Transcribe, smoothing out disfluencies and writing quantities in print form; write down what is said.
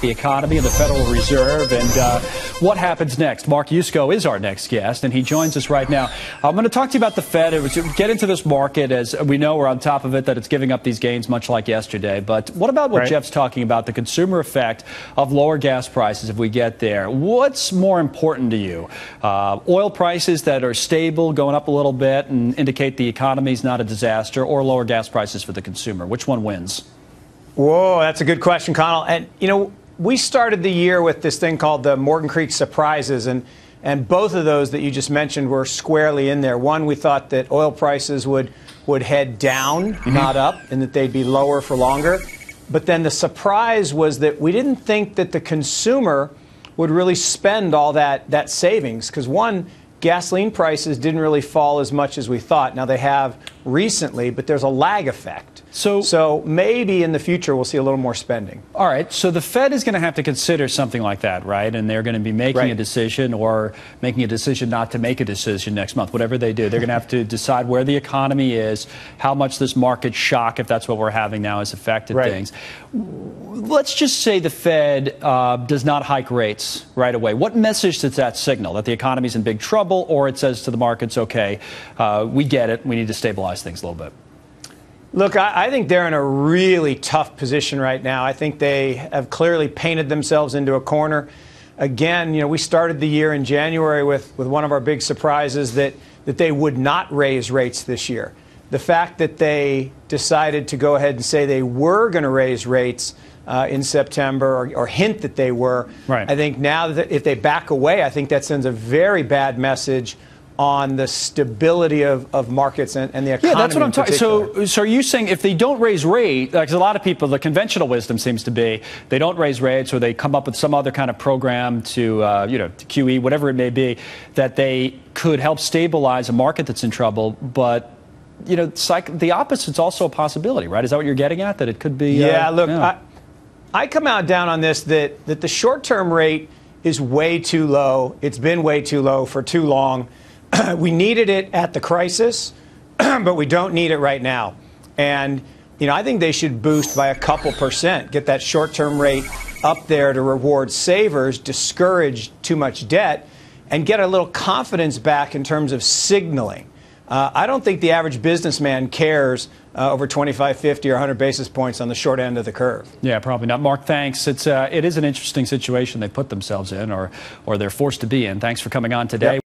the economy and the Federal Reserve and what happens next. Mark Yusko is our next guest, and he joins us right now. I'm going to talk to you about the Fed. Get into this market. As we know, we're on top of it, that it's giving up these gains much like yesterday. But what about what Jeff's talking about, the consumer effect of lower gas prices if we get there? What's more important to you? Oil prices that are stable, going up a little bit and indicate the economy's not a disaster, or lower gas prices for the consumer? Which one wins? Whoa, that's a good question, Connell. And, you know, we started the year with this thing called the Morgan Creek surprises, and both of those that you just mentioned were squarely in there. One, we thought that oil prices would head down, not up, and that they'd be lower for longer. But then the surprise was that we didn't think that the consumer would really spend all that savings, because one, gasoline prices didn't really fall as much as we thought. Now, they have recently, but there's a lag effect. So maybe in the future we'll see a little more spending. All right. So the Fed is going to have to consider something like that, right? And they're going to be making a decision, or making a decision not to make a decision next month. Whatever they do, they're going to have to decide where the economy is, how much this market shock, if that's what we're having now, has affected things. Let's just say the Fed does not hike rates right away. What message does that signal? That the economy's in big trouble, or it says to the markets, okay, we get it, we need to stabilize things a little bit? Look, I think they're in a really tough position right now. I think they have clearly painted themselves into a corner. Again, you know, we started the year in January with one of our big surprises that they would not raise rates this year. The fact that they decided to go ahead and say they were going to raise rates in September, or hint that they were, I think now that if they back away, I think that sends a very bad message on the stability of markets and the economy. Yeah, that's what I'm talking. So are you saying if they don't raise rates, because a lot of people, the conventional wisdom seems to be they don't raise rates, or they come up with some other kind of program to, to QE, whatever it may be, that they could help stabilize a market that's in trouble. But the opposite's also a possibility, right? Is that what you're getting at? That it could be? Yeah. Look, I come out down on this that the short-term rate is way too low. It's been way too low for too long. We needed it at the crisis, but we don't need it right now. And, I think they should boost by a couple percent, get that short-term rate up there to reward savers, discourage too much debt, and get a little confidence back in terms of signaling. I don't think the average businessman cares over 25, 50, or 100 basis points on the short end of the curve. Yeah, probably not. Mark, thanks. It is an interesting situation they put themselves in, or they're forced to be in. Thanks for coming on today.